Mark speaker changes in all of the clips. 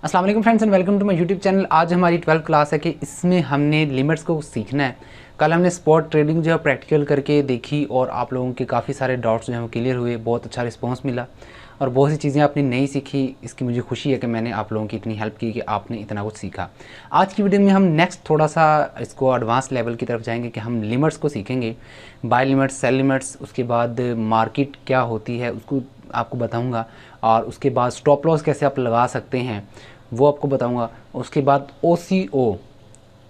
Speaker 1: अस्सलाम वालेकुम friends and welcome to my YouTube channel. आज हमारी 12th क्लास है कि इसमें हमने लिमिट्स को सीखना है। कल हमने स्पॉट ट्रेडिंग जो है प्रैक्टिकल करके देखी और आप लोगों के काफ़ी सारे डाउट्स जो हैं वो क्लियर हुए, बहुत अच्छा रिस्पांस मिला और बहुत सी चीज़ें आपने नई सीखी। इसकी मुझे खुशी है कि मैंने आप लोगों की इतनी हेल्प की कि आपने इतना कुछ सीखा। आज की वीडियो में हम नेक्स्ट थोड़ा सा इसको एडवांस लेवल की तरफ जाएंगे कि हम लिमिट्स को सीखेंगे, बाय लिमिट्स, सेल लिमिट्स, उसके बाद मार्केट क्या होती है उसको आपको बताऊँगा और उसके बाद स्टॉप लॉस कैसे आप लगा सकते हैं वो आपको बताऊंगा। उसके बाद OCO,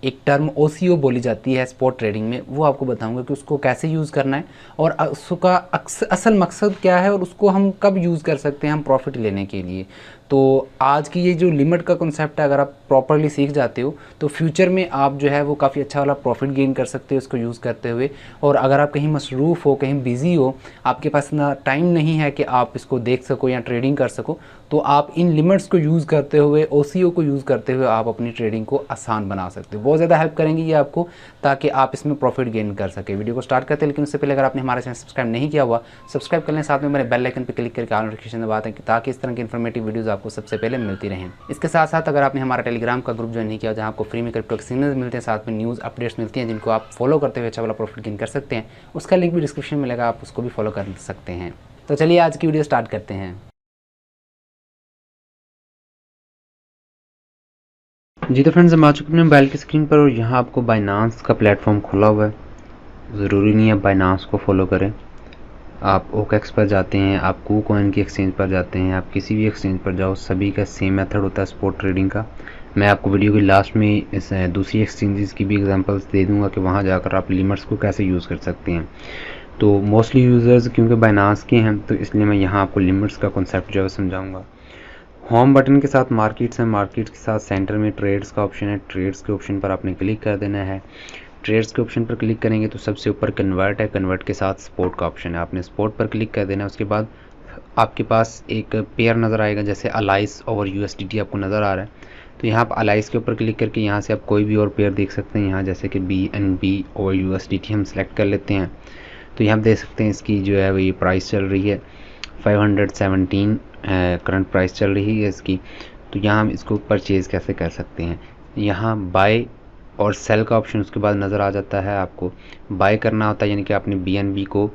Speaker 1: एक टर्म OCO बोली जाती है स्पॉट ट्रेडिंग में, वो आपको बताऊंगा कि उसको कैसे यूज़ करना है और उसका असल मकसद क्या है और उसको हम कब यूज़ कर सकते हैं हम प्रॉफिट लेने के लिए। तो आज की ये जो लिमिट का कॉन्सेप्ट है, अगर आप प्रॉपरली सीख जाते हो तो फ्यूचर में आप जो है वो काफ़ी अच्छा वाला प्रॉफिट गेन कर सकते हो इसको यूज़ करते हुए। और अगर आप कहीं मसरूफ़ हो, कहीं बिज़ी हो, आपके पास इतना टाइम नहीं है कि आप इसको देख सको या ट्रेडिंग कर सको, तो आप इन लिमिट्स को यूज़ करते हुए, OCO को यूज़ करते हुए आप अपनी ट्रेडिंग को आसान बना सकते हो। बहुत ज़्यादा हेल्प करेंगी ये आपको, ताकि आप इसमें प्रॉफिट गेन कर सके। वीडियो को स्टार्ट करते हैं, लेकिन उससे पहले अगर आपने हमारे चैनल सब्सक्राइब नहीं किया हुआ, सब्सक्राइब कर लें, साथ में मेरे बेल आइकन पर क्लिक करके ऑल नोटिफिकेशन दबाते हैं ताकि इस तरह की इन्फॉर्मेटिव वीडियोज़ आपको सबसे पहले मिलती रहें। इसके साथ साथ अगर आपने हमारा टेलीग्राम का ग्रुप ज्वाइन नहीं किया, जहाँ आपको फ्री में क्रिप्टो के सिग्नल्स मिलते हैं, साथ में न्यूज़ अपडेट्स मिलती हैं जिनको आप फॉलो करते हुए अच्छा वाला प्रॉफिट गेन कर सकते हैं, उसका लिंक भी डिस्क्रिप्शन में मिलेगा, आप उसको भी फॉलो कर सकते हैं। तो चलिए आज की वीडियो स्टार्ट करते हैं।
Speaker 2: जी तो फ्रेंड्स, हम आ चुके हैं मोबाइल की स्क्रीन पर और यहाँ आपको बाइनांस का प्लेटफॉर्म खुला हुआ है। ज़रूरी नहीं है बाइनांस को फॉलो करें, आप OKX पर जाते हैं, आप KuCoin की एक्सचेंज पर जाते हैं, आप किसी भी एक्सचेंज पर जाओ, सभी का सेम मेथड होता है स्पॉट ट्रेडिंग का। मैं आपको वीडियो की लास्ट में इस दूसरी एक्सचेंजेस की भी एग्जांपल्स दे दूंगा कि वहाँ जाकर आप लिमिट्स को कैसे यूज़ कर सकते हैं। तो मोस्टली यूज़र्स क्योंकि बाइनांस के हैं तो इसलिए मैं यहाँ आपको लिमिट्स का कॉन्सेप्ट जो है समझाऊँगा। होम बटन के साथ मार्केट्स है, मार्केट्स के साथ सेंटर में ट्रेड्स का ऑप्शन है। ट्रेड्स के ऑप्शन पर आपने क्लिक कर देना है। ट्रेड्स के ऑप्शन पर क्लिक करेंगे तो सबसे ऊपर कन्वर्ट है, कन्वर्ट के साथ स्पॉट का ऑप्शन है, आपने स्पॉट पर क्लिक कर देना है। उसके बाद आपके पास एक पेयर नज़र आएगा, जैसे अलाइस और USDT आपको नज़र आ रहा है, तो यहाँ आप अलाइस के ऊपर क्लिक करके यहाँ से आप कोई भी और पेयर देख सकते हैं। यहाँ जैसे कि BNB और USDT हम सेलेक्ट कर लेते हैं, तो यहाँ आप देख सकते हैं इसकी जो है वो ये प्राइस चल रही है 517 करंट प्राइस चल रही है इसकी। तो यहाँ हम इसको परचेज़ कैसे कर सकते हैं, यहाँ बाय और सेल का ऑप्शन उसके बाद नज़र आ जाता है। आपको बाय करना होता है, यानी कि आपने BNB को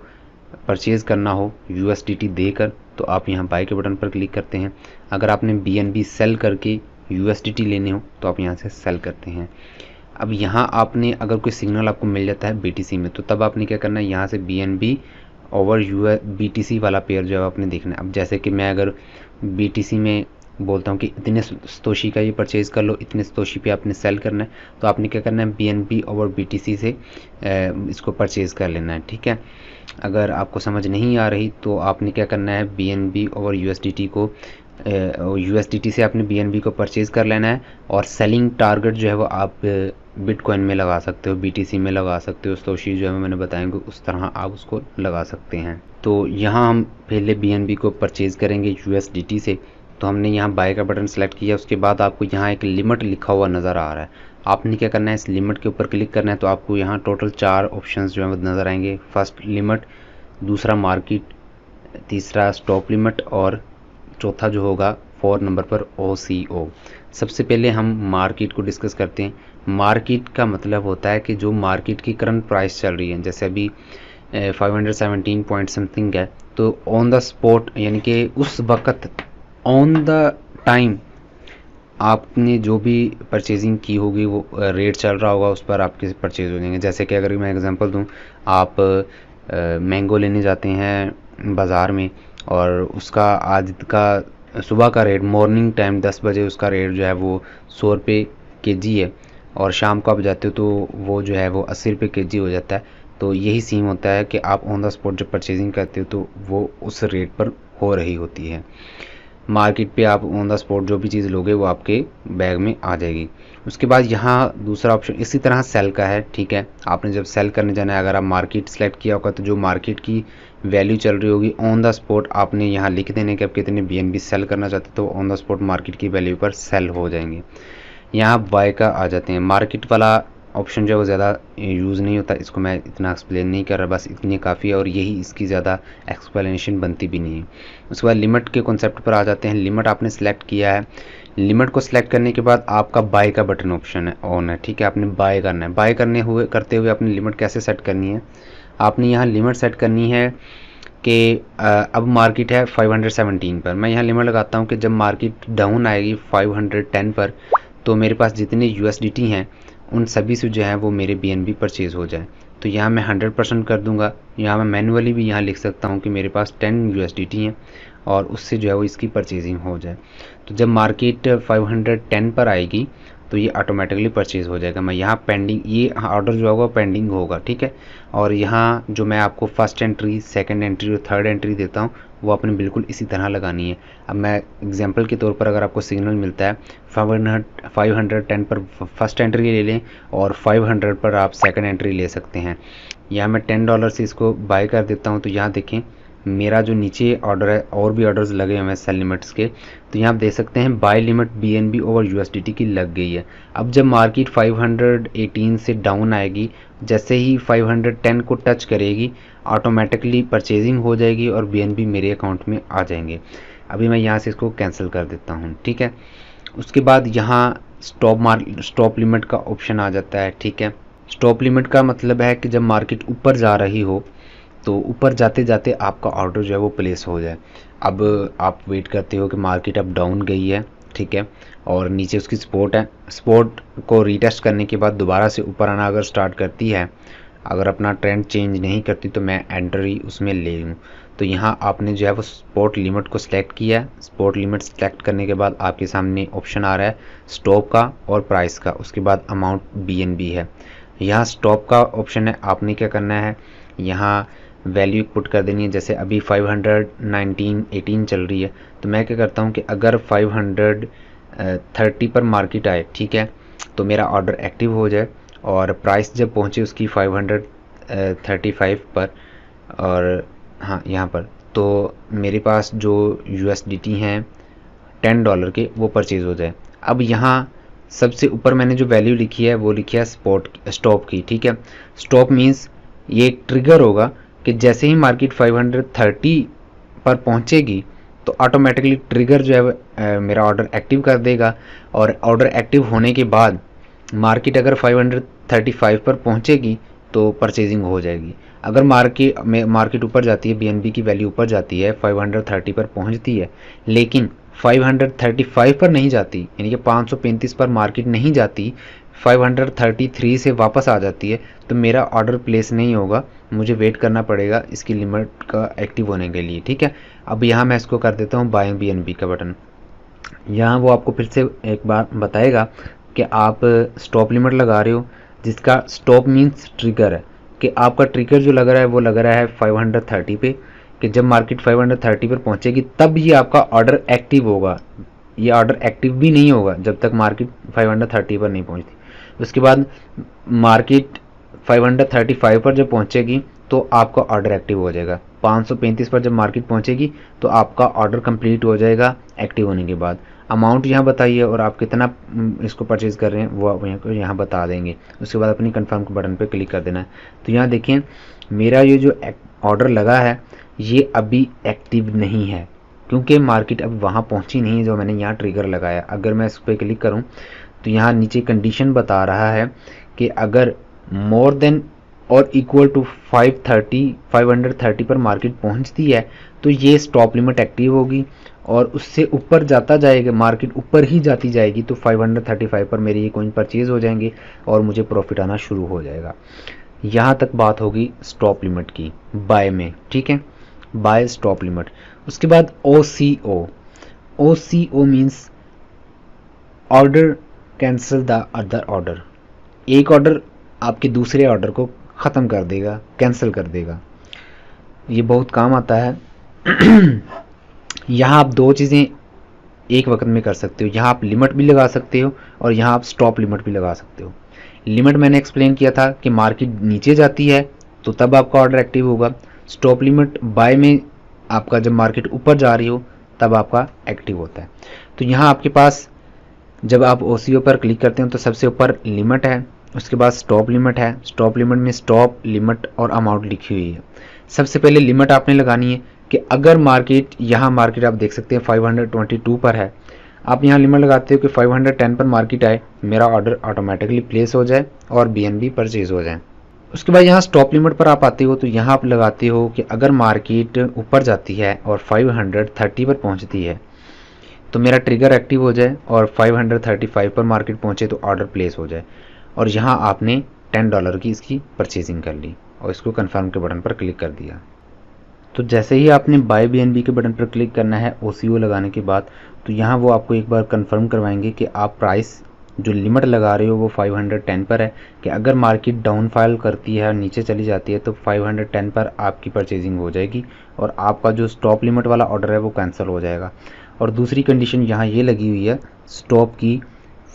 Speaker 2: परचेज़ करना हो USDT देकर, तो आप यहाँ बाय के बटन पर क्लिक करते हैं। अगर आपने BNB सेल करके USDT लेने हो तो आप यहाँ से सेल करते हैं। अब यहाँ आपने अगर कोई सिग्नल आपको मिल जाता है BTC में, तो तब आपने क्या करना है, यहाँ से BNB ओवर BTC वाला पेयर जो है आपने देखना है। अब जैसे कि मैं अगर BTC में बोलता हूँ कि इतने सतोशी का ये परचेज़ कर लो, इतने सतोशी पे आपने सेल करना है, तो आपने क्या करना है, BNB ओवर BTC से इसको परचेज़ कर लेना है। ठीक है, अगर आपको समझ नहीं आ रही तो आपने क्या करना है, BNB ओवर USDT को USDT से आपने BNB को परचेज़ कर लेना है और सेलिंग टारगेट जो है वो आप बिटकॉइन में लगा सकते हो, BTC में लगा सकते हो, सतोशी जो है मैंने बताएंगे उस तरह आप उसको लगा सकते हैं। तो यहाँ हम पहले BNB को परचेज़ करेंगे USDT से, तो हमने यहाँ बाय का बटन सेलेक्ट किया। उसके बाद आपको यहाँ एक लिमिट लिखा हुआ नज़र आ रहा है, आपने क्या करना है, इस लिमिट के ऊपर क्लिक करना है। तो आपको यहाँ टोटल 4 ऑप्शंस जो है वो नज़र आएंगे। फर्स्ट लिमिट, दूसरा मार्केट, तीसरा स्टॉप लिमिट और चौथा जो होगा 4 नंबर पर OCO। सबसे पहले हम मार्केट को डिस्कस करते हैं। मार्केट का मतलब होता है कि जो मार्केट की करंट प्राइस चल रही है, जैसे अभी 517 पॉइंट समथिंग है, तो ऑन द स्पॉट यानी कि उस वक्त ऑन द टाइम आपने जो भी परचेजिंग की होगी वो रेट चल रहा होगा उस पर आपके परचेज हो जाएंगे। जैसे कि अगर मैं एग्जांपल दूं, आप मैंगो लेने जाते हैं बाज़ार में और उसका आज का सुबह का रेट मॉर्निंग टाइम 10 बजे उसका रेट जो है वो 100 रुपये kg है, और शाम को आप जाते हो तो वो जो है वो 80 रुपये kg हो जाता है। तो यही सीन होता है कि आप ऑन द स्पॉट जब परचेजिंग करते हो तो वो उस रेट पर हो रही होती है। मार्केट पे आप ऑन द स्पॉट जो भी चीज़ लोगे वो आपके बैग में आ जाएगी। उसके बाद यहाँ दूसरा ऑप्शन इसी तरह सेल का है। ठीक है, आपने जब सेल करने जाना है, अगर आप मार्केट सेलेक्ट किया होगा तो जो मार्केट की वैल्यू चल रही होगी ऑन द स्पॉट आपने यहाँ लिख देने कि आप कितने BNB सेल करना चाहते तो ऑन द स्पॉट मार्केट की वैल्यू पर सेल हो जाएंगे। यहाँ बाय का आ जाते हैं। मार्केट वाला ऑप्शन जो है वो ज़्यादा यूज़ नहीं होता, इसको मैं इतना एक्सप्लेन नहीं कर रहा, बस इतनी काफ़ी है और यही इसकी ज़्यादा एक्सप्लेनेशन बनती भी नहीं है। उसके बाद लिमिट के कॉन्सेप्ट पर आ जाते हैं। लिमिट आपने सेलेक्ट किया है लिमिट को सिलेक्ट करने के बाद आपका बाय का बटन ऑप्शन है ऑन है, ठीक है। आपने बाय करना है। बाय करते हुए अपनी लिमिट कैसे सेट करनी है, आपने यहाँ लिमिट सेट करनी है कि अब मार्केट है 517 पर। मैं यहाँ लिमिट लगाता हूँ कि जब मार्केट डाउन आएगी 510 पर तो मेरे पास जितने USDT हैं उन सभी से जो है वो मेरे BNB परचेज़ हो जाए। तो यहाँ मैं 100% कर दूंगा। यहाँ मैं मैनुअली भी यहाँ लिख सकता हूँ कि मेरे पास 10 USDT हैं और उससे जो है वो इसकी परचेजिंग हो जाए। तो जब मार्केट 510 पर आएगी तो ये ऑटोमेटिकली परचेज़ हो जाएगा। मैं यहाँ पेंडिंग, ये ऑर्डर जो होगा पेंडिंग होगा, ठीक है। और यहाँ जो मैं आपको फर्स्ट एंट्री, सेकंड एंट्री और थर्ड एंट्री देता हूँ वो आपने बिल्कुल इसी तरह लगानी है। अब मैं एग्जांपल के तौर पर अगर आपको सिग्नल मिलता है 510 पर फर्स्ट एंट्री ले लें और 500 पर आप सेकंड एंट्री ले सकते हैं। यहाँ मैं $10 से इसको बाय कर देता हूँ। तो यहाँ देखें मेरा जो नीचे ऑर्डर है और भी ऑर्डर्स लगे हुए हैं सेल लिमिट्स के, तो यहाँ आप देख सकते हैं buy limit BNB over USDT की लग गई है। अब जब मार्केट 518 से डाउन आएगी, जैसे ही 510 को टच करेगी ऑटोमेटिकली परचेजिंग हो जाएगी और BNB मेरे अकाउंट में आ जाएंगे। अभी मैं यहाँ से इसको कैंसिल कर देता हूँ, ठीक है। उसके बाद यहाँ स्टॉप लिमिट का ऑप्शन आ जाता है, ठीक है। स्टॉप लिमिट का मतलब है कि जब मार्केट ऊपर जा रही हो तो ऊपर जाते जाते आपका ऑर्डर जो है वो प्लेस हो जाए। अब आप वेट करते हो कि मार्केट अब डाउन गई है, ठीक है, और नीचे उसकी सपोर्ट है। सपोर्ट को रीटेस्ट करने के बाद दोबारा से ऊपर आना अगर स्टार्ट करती है, अगर अपना ट्रेंड चेंज नहीं करती तो मैं एंट्री उसमें ले लूँ। तो यहाँ आपने जो है वो सपोर्ट लिमिट को सिलेक्ट किया है। सपोर्ट लिमिट सेलेक्ट करने के बाद आपके सामने ऑप्शन आ रहा है स्टॉप का और प्राइस का, उसके बाद अमाउंट BNB है। यहाँ स्टॉप का ऑप्शन है, आपने क्या करना है यहाँ वैल्यू पुट कर देनी है। जैसे अभी 518 चल रही है तो मैं क्या करता हूँ कि अगर 530 पर मार्केट आए, ठीक है, तो मेरा ऑर्डर एक्टिव हो जाए और प्राइस जब पहुँचे उसकी 535 पर और हाँ यहाँ पर, तो मेरे पास जो USDT हैं $10 के वो परचेज़ हो जाए। अब यहाँ सबसे ऊपर मैंने जो वैल्यू लिखी है वो लिखी है स्टॉप की, ठीक है। स्टॉप मीन्स ये एक ट्रिगर होगा कि जैसे ही मार्केट 530 पर पहुंचेगी तो ऑटोमेटिकली ट्रिगर जो है मेरा ऑर्डर एक्टिव कर देगा और ऑर्डर एक्टिव होने के बाद मार्केट अगर 535 पर पहुंचेगी तो परचेजिंग हो जाएगी। अगर मार्केट ऊपर जाती है, BNB की वैल्यू ऊपर जाती है, 530 पर पहुंचती है, लेकिन 535 पर नहीं जाती, यानी कि 535 पर मार्केट नहीं जाती, 533 से वापस आ जाती है, तो मेरा ऑर्डर प्लेस नहीं होगा, मुझे वेट करना पड़ेगा इसकी लिमिट का एक्टिव होने के लिए, ठीक है। अब यहाँ मैं इसको कर देता हूँ बाय BNB का बटन। यहाँ वो आपको फिर से एक बार बताएगा कि आप स्टॉप लिमिट लगा रहे हो, जिसका स्टॉप मीन्स ट्रिगर है, कि आपका ट्रिगर जो लग रहा है वो लग रहा है 530 पे, कि जब मार्केट 530 पर पहुंचेगी तब ये आपका ऑर्डर एक्टिव होगा। ये ऑर्डर एक्टिव भी नहीं होगा जब तक मार्केट 530 पर नहीं पहुंचती। उसके बाद मार्केट 535 पर जब पहुंचेगी तो आपका ऑर्डर एक्टिव हो जाएगा। 535 पर जब मार्केट पहुंचेगी तो आपका ऑर्डर कंप्लीट हो जाएगा एक्टिव होने के बाद। अमाउंट यहाँ बताइए और आप कितना इसको परचेज कर रहे हैं वो आप यहाँ बता देंगे। उसके बाद अपनी कंफर्म के बटन पे क्लिक कर देना है। तो यहाँ देखें मेरा ये जो ऑर्डर लगा है ये अभी एक्टिव नहीं है, क्योंकि मार्केट अब वहाँ पहुँची नहीं है जो मैंने यहाँ ट्रिगर लगाया। अगर मैं इस पर क्लिक करूँ तो यहाँ नीचे कंडीशन बता रहा है कि अगर मोर देन और इक्वल टू 530 पर मार्केट पहुंचती है तो ये स्टॉप लिमिट एक्टिव होगी, और उससे ऊपर जाता जाएगा, मार्केट ऊपर ही जाती जाएगी तो 535 पर मेरे ये कॉइन परचेज हो जाएंगे और मुझे प्रॉफिट आना शुरू हो जाएगा। यहाँ तक बात होगी स्टॉप लिमिट की बाय में, ठीक है, बाय स्टॉप लिमिट। उसके बाद OCO means order cancel the other order. एक ऑर्डर आपके दूसरे ऑर्डर को ख़त्म कर देगा, कैंसिल कर देगा। ये बहुत काम आता है। यहाँ आप दो चीज़ें एक वक्त में कर सकते हो। यहाँ आप लिमिट भी लगा सकते हो और यहाँ आप स्टॉप लिमिट भी लगा सकते हो। लिमिट मैंने एक्सप्लेन किया था कि मार्केट नीचे जाती है तो तब आपका ऑर्डर एक्टिव होगा। स्टॉप लिमिट बाय में आपका जब मार्केट ऊपर जा रही हो तब आपका एक्टिव होता है। तो यहाँ आपके पास जब आप OCO पर क्लिक करते हैं तो सबसे ऊपर लिमिट है, उसके बाद स्टॉप लिमिट है। स्टॉप लिमिट में स्टॉप लिमिट और अमाउंट लिखी हुई है। सबसे पहले लिमिट आपने लगानी है कि अगर मार्केट, यहाँ मार्केट आप देख सकते हैं 522 पर है, आप यहाँ लिमिट लगाते हो कि 510 पर मार्केट आए, मेरा ऑर्डर ऑटोमेटिकली प्लेस हो जाए और BNB परचेज हो जाए। उसके बाद यहाँ स्टॉप लिमिट पर आप आते हो तो यहाँ आप लगाते हो कि अगर मार्केट ऊपर जाती है और 530 पर पहुँचती है तो मेरा ट्रिगर एक्टिव हो जाए, और 535 पर मार्केट पहुँचे तो ऑर्डर प्लेस हो जाए। और यहाँ आपने $10 की इसकी परचेजिंग कर ली और इसको कन्फर्म के बटन पर क्लिक कर दिया। तो जैसे ही आपने बाय BNB के बटन पर क्लिक करना है OCO लगाने के बाद, तो यहाँ वो आपको एक बार कंफर्म करवाएंगे कि आप प्राइस जो लिमिट लगा रहे हो वो 510 पर है, कि अगर मार्केट डाउनफॉल करती है और नीचे चली जाती है तो 510 पर आपकी परचेजिंग हो जाएगी और आपका जो स्टॉप लिमिट वाला ऑर्डर है वो कैंसिल हो जाएगा। और दूसरी कंडीशन यहाँ ये लगी हुई है स्टॉप की,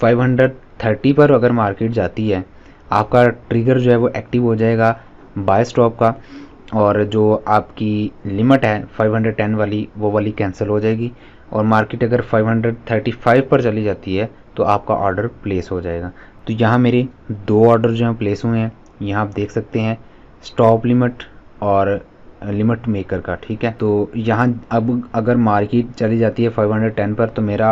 Speaker 2: 530 पर अगर मार्केट जाती है आपका ट्रिगर जो है वो एक्टिव हो जाएगा बाय स्टॉप का, और जो आपकी लिमिट है 510 वाली वो वाली कैंसिल हो जाएगी। और मार्केट अगर 535 पर चली जाती है तो आपका ऑर्डर प्लेस हो जाएगा। तो यहाँ मेरे 2 ऑर्डर जो हैं प्लेस हुए हैं, यहाँ आप देख सकते हैं स्टॉप लिमिट और लिमिट मेकर का, ठीक है। तो यहाँ अब अगर मार्केट चली जाती है 510 पर तो मेरा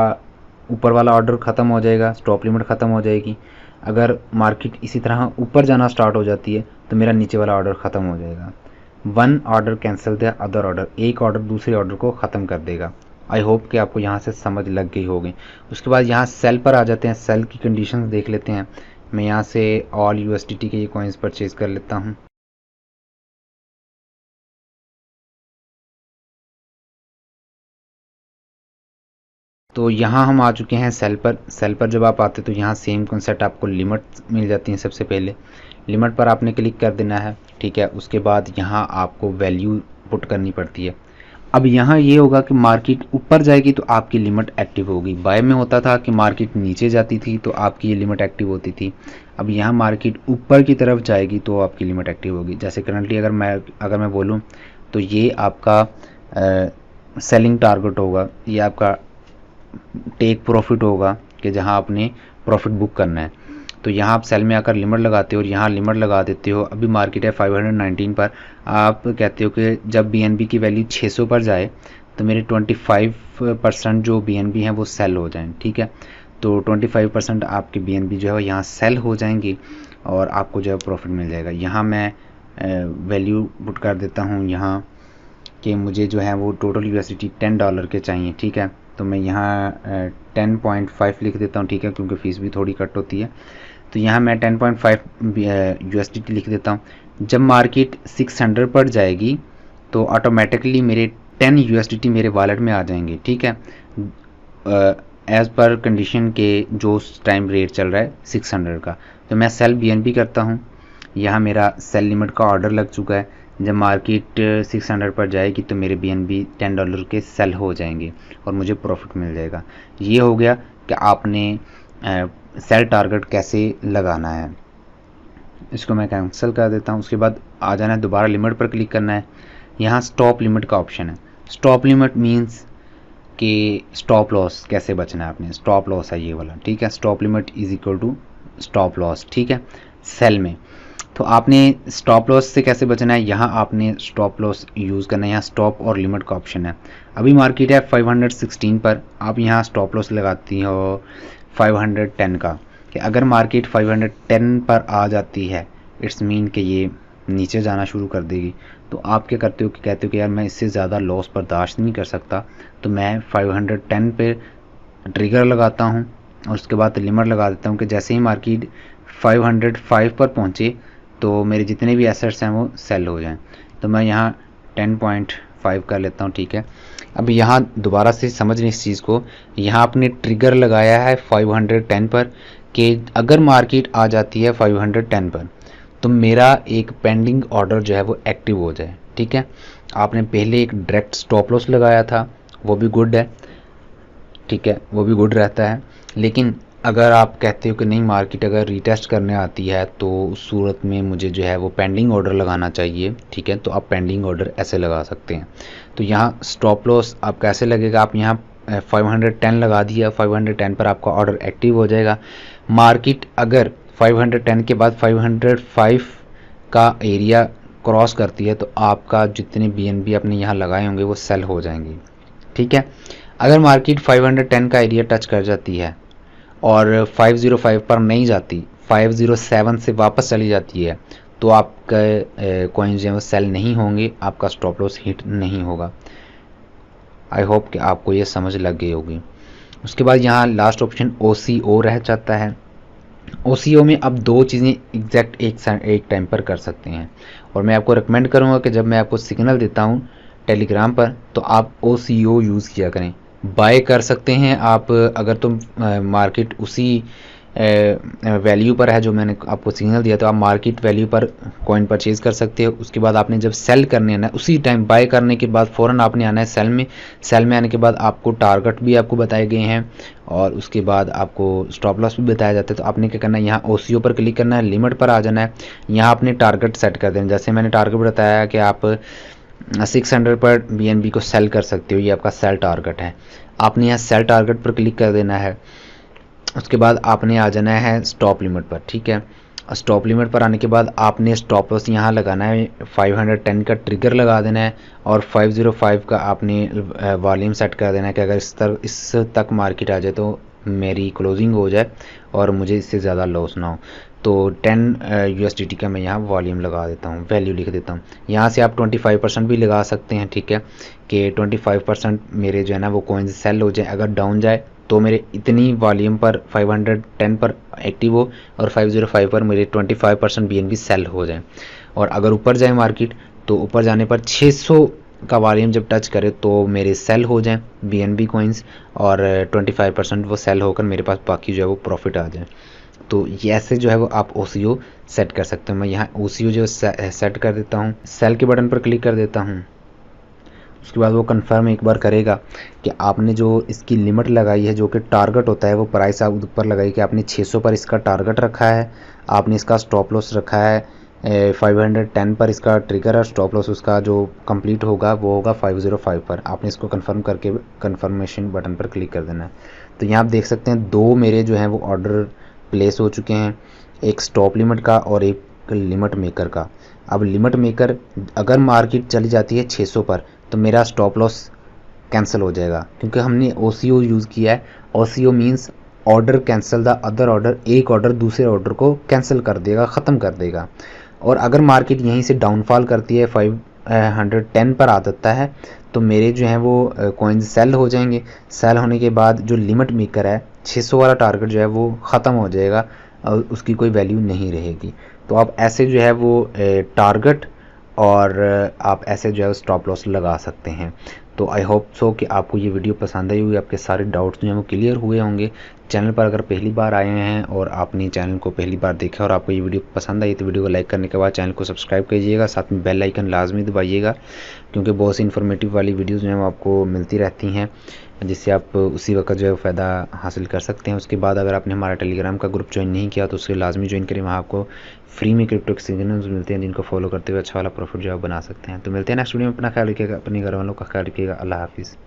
Speaker 2: ऊपर वाला ऑर्डर ख़त्म हो जाएगा, स्टॉप लिमिट ख़त्म हो जाएगी। अगर मार्केट इसी तरह ऊपर जाना स्टार्ट हो जाती है तो मेरा नीचे वाला ऑर्डर ख़त्म हो जाएगा। 1 order cancel the other order, एक ऑर्डर दूसरे ऑर्डर को ख़त्म कर देगा। आई होप कि आपको यहाँ से समझ लग गई होगी। उसके बाद यहाँ सेल पर आ जाते हैं, सेल की कंडीशंस देख लेते हैं। मैं यहाँ से ऑल USDT के ये कॉइन्स परचेज़ कर लेता हूँ। तो यहाँ हम आ चुके हैं सेल पर। सेल पर जब आप आते तो यहाँ सेम कॉन्सेप्ट, आपको लिमिट मिल जाती है। सबसे पहले लिमिट पर आपने क्लिक कर देना है, ठीक है। उसके बाद यहाँ आपको वैल्यू पुट करनी पड़ती है। अब यहाँ ये होगा कि मार्केट ऊपर जाएगी तो आपकी लिमिट एक्टिव होगी। बाय में होता था कि मार्केट नीचे जाती थी तो आपकी ये लिमिट एक्टिव होती थी। अब यहाँ मार्केट ऊपर की तरफ जाएगी तो आपकी लिमिट एक्टिव होगी। जैसे करंटली अगर मैं बोलूँ तो ये आपका सेलिंग टारगेट होगा, ये आपका टेक प्रॉफिट होगा कि जहाँ आपने प्रॉफिट बुक करना है। तो यहाँ आप सेल में आकर लिमिट लगाते हो और यहाँ लिमिट लगा देते हो। अभी मार्केट है 519 पर, आप कहते हो कि जब BNB की वैल्यू 600 पर जाए तो मेरे 25% जो BNB हैं वो सेल हो जाएं, ठीक है। तो 25% आपके BNB जो है यहाँ सेल हो जाएंगी और आपको जो है प्रॉफिट मिल जाएगा। यहाँ मैं वैल्यू पुट कर देता हूँ यहाँ कि मुझे जो है वो टोटल USDT $10 के चाहिए, ठीक है। तो मैं यहाँ 10.5 लिख देता हूँ, ठीक है, क्योंकि फ़ीस भी थोड़ी कट होती है। तो यहाँ मैं 10.5 USDT लिख देता हूँ। जब मार्केट 600 पर जाएगी तो ऑटोमेटिकली मेरे 10 USDT मेरे वॉलेट में आ जाएंगे, ठीक है, एज़ पर कंडीशन के जो टाइम रेट चल रहा है 600 का। तो मैं सेल BNB करता हूँ। यहाँ मेरा सेल लिमिट का ऑर्डर लग चुका है। जब मार्केट 600 पर जाएगी तो मेरे BNB $10 के सेल हो जाएंगे और मुझे प्रॉफिट मिल जाएगा। ये हो गया कि आपने सेल टारगेट कैसे लगाना है। इसको मैं कैंसिल कर देता हूँ। उसके बाद आ जाना है, दोबारा लिमिट पर क्लिक करना है। यहाँ स्टॉप लिमिट का ऑप्शन है। स्टॉप लिमिट मीन्स कि स्टॉप लॉस कैसे बचना है आपने। स्टॉप लॉस है ये वाला, ठीक है। Stop limit is equal to stop loss, ठीक है, सेल में। तो आपने स्टॉप लॉस से कैसे बचना है, यहाँ आपने स्टॉप लॉस यूज़ करना है। यहाँ स्टॉप और लिमिट का ऑप्शन है। अभी मार्केट है 516 पर, आप यहाँ स्टॉप लॉस लगाती हो 510 का, कि अगर मार्केट 510 पर आ जाती है इट्स मीन कि ये नीचे जाना शुरू कर देगी। तो आप क्या करते हो कि कहते हो कि यार मैं इससे ज़्यादा लॉस बर्दाश्त नहीं कर सकता, तो मैं 510 पे ट्रिगर लगाता हूँ और उसके बाद लिमिट लगा देता हूँ कि जैसे ही मार्केट 505 पर पहुँचे तो मेरे जितने भी एसेट्स हैं वो सेल हो जाएं। तो मैं यहाँ 10.5 कर लेता हूँ, ठीक है। अब यहाँ दोबारा से समझ लें इस चीज़ को। यहाँ आपने ट्रिगर लगाया है 510 पर कि अगर मार्केट आ जाती है 510 पर तो मेरा एक पेंडिंग ऑर्डर जो है वो एक्टिव हो जाए, ठीक है। आपने पहले एक डायरेक्ट स्टॉप लॉस लगाया था, वो भी गुड है, ठीक है, वो भी गुड रहता है। लेकिन अगर आप कहते हो कि नहीं मार्केट अगर रीटेस्ट करने आती है तो उस सूरत में मुझे जो है वो पेंडिंग ऑर्डर लगाना चाहिए, ठीक है, तो आप पेंडिंग ऑर्डर ऐसे लगा सकते हैं। तो यहाँ स्टॉप लॉस आप कैसे लगेगा, आप यहाँ 510 लगा दिया, 510 पर आपका ऑर्डर एक्टिव हो जाएगा। मार्केट अगर 510 के बाद 505 का एरिया क्रॉस करती है तो आपका जितने BNB आपने यहाँ लगाए होंगे वो सेल हो जाएंगे, ठीक है।
Speaker 1: अगर मार्केट 510 का एरिया टच कर जाती है और 505 पर नहीं जाती, 507 से वापस चली जाती है, तो आपका कॉइन जो है वो सेल नहीं होंगे, आपका स्टॉप लॉस हिट नहीं होगा। आई होप कि आपको ये समझ लग गई होगी। उसके बाद यहाँ लास्ट ऑप्शन OCO रह जाता है। OCO में अब दो चीज़ें एग्जैक्ट एक टाइम पर कर सकते हैं, और मैं आपको रिकमेंड करूँगा कि जब मैं आपको सिग्नल देता हूँ टेलीग्राम पर तो आप OCO यूज़ किया करें। बाय कर सकते हैं आप, अगर तुम मार्केट उसी वैल्यू पर है जो मैंने आपको सिग्नल दिया, तो आप मार्केट वैल्यू पर कॉइन परचेज़ कर सकते हो। उसके बाद आपने जब सेल करने आना है, उसी टाइम बाय करने के बाद फ़ौरन आपने आना है सेल में आने के बाद आपको टारगेट भी आपको बताए गए हैं, और उसके बाद आपको स्टॉप लॉस भी बताया जाता है। तो आपने क्या करना है, यहाँ OCO पर क्लिक करना है, लिमिट पर आ जाना है, यहाँ आपने टारगेट सेट कर देना। जैसे मैंने टारगेट बताया कि आप 600 पर BNB को सेल कर सकते हो, ये आपका सेल टारगेट है। आपने यहाँ सेल टारगेट पर क्लिक कर देना है। उसके बाद आपने आ जाना है स्टॉप लिमिट पर, ठीक है। स्टॉप लिमिट पर आने के बाद आपने स्टॉप लॉस यहाँ लगाना है, 510 का ट्रिगर लगा देना है, और 505 का आपने वॉल्यूम सेट कर देना है कि अगर इस तक मार्केट आ जाए तो मेरी क्लोजिंग हो जाए और मुझे इससे ज़्यादा लॉस ना हो। तो 10 USDT का मैं यहाँ वॉल्यूम लगा देता हूँ, वैल्यू लिख देता हूँ। यहाँ से आप 25% भी लगा सकते हैं, ठीक है, कि 25% मेरे जो है ना वो कॉइन्स सेल हो जाए। अगर डाउन जाए तो मेरे इतनी वॉल्यूम पर 510 पर एक्टिव हो और 505 पर मेरे 25% BNB सेल हो जाए। और अगर ऊपर जाए मार्केट तो ऊपर जाने पर 600 का वॉल्यूम जब टच करे तो मेरे सेल हो जाए BNB कॉइन्स, और 25% वो सेल होकर मेरे पास बाकी जो है वो प्रॉफिट आ जाए। तो ये ऐसे जो है वो आप OCO सेट कर सकते हो। मैं यहाँ OCO जो सेट कर देता हूँ, सेल के बटन पर क्लिक कर देता हूँ। उसके बाद वो कंफर्म एक बार करेगा कि आपने जो इसकी लिमिट लगाई है, जो कि टारगेट होता है, वो प्राइस आप ऊपर लगाई कि आपने 600 पर इसका टारगेट रखा है, आपने इसका स्टॉप लॉस रखा है 510 पर, इसका ट्रिगर और स्टॉप लॉस उसका जो कंप्लीट होगा वो होगा 505 पर। आपने इसको कंफर्म करके कंफर्मेशन बटन पर क्लिक कर देना है। तो यहाँ आप देख सकते हैं दो मेरे जो हैं वो ऑर्डर प्लेस हो चुके हैं, एक स्टॉप लिमिट का और एक लिमिट मेकर का। अब लिमिट मेकर अगर मार्केट चली जाती है 600 पर तो मेरा स्टॉप लॉस कैंसिल हो जाएगा, क्योंकि हमने OCO यूज़ किया है। OCO means order cancel the other order, एक ऑर्डर दूसरे ऑर्डर को कैंसिल कर देगा, ख़त्म कर देगा। और अगर मार्केट यहीं से डाउनफॉल करती है 510 पर आ जाता है तो मेरे जो हैं वो कॉइन्स सेल हो जाएंगे। सेल होने के बाद जो लिमिट मेकर है 600 वाला टारगेट जो है वो ख़त्म हो जाएगा और उसकी कोई वैल्यू नहीं रहेगी। तो आप ऐसे जो है वो टारगेट और आप ऐसे जो है स्टॉप लॉस लगा सकते हैं। तो आई होप सो कि आपको ये वीडियो पसंद आई होगी, आपके सारे डाउट्स जो हैं वो क्लियर हुए होंगे। चैनल पर अगर पहली बार आए हैं और आपने चैनल को पहली बार देखा और आपको ये वीडियो पसंद आई तो वीडियो को लाइक करने के बाद चैनल को सब्सक्राइब कीजिएगा, साथ में बेल आइकन लाजमी दबाइएगा, क्योंकि बहुत सी इन्फॉर्मेटिव वाली वीडियोज़ जो हैं वो आपको मिलती रहती हैं, जिससे आप उसी वक्त जो है फ़ायदा हासिल कर सकते हैं। उसके बाद अगर आपने हमारा टेलीग्राम का ग्रुप ज्वाइन नहीं किया तो उसके लाजमी ज्वाइन करें, वहाँ आपको फ्री में क्रिप्टो के सिग्नल्स मिलते हैं जिनको फॉलो करते हुए अच्छा वाला प्रॉफिट जो है बना सकते हैं। तो मिलते हैं नेक्स्ट वीडियो में। अपना ख्याल रखिएगा, अपने घर वालों का ख्याल रखिएगा। अल्लाह हाफिज़।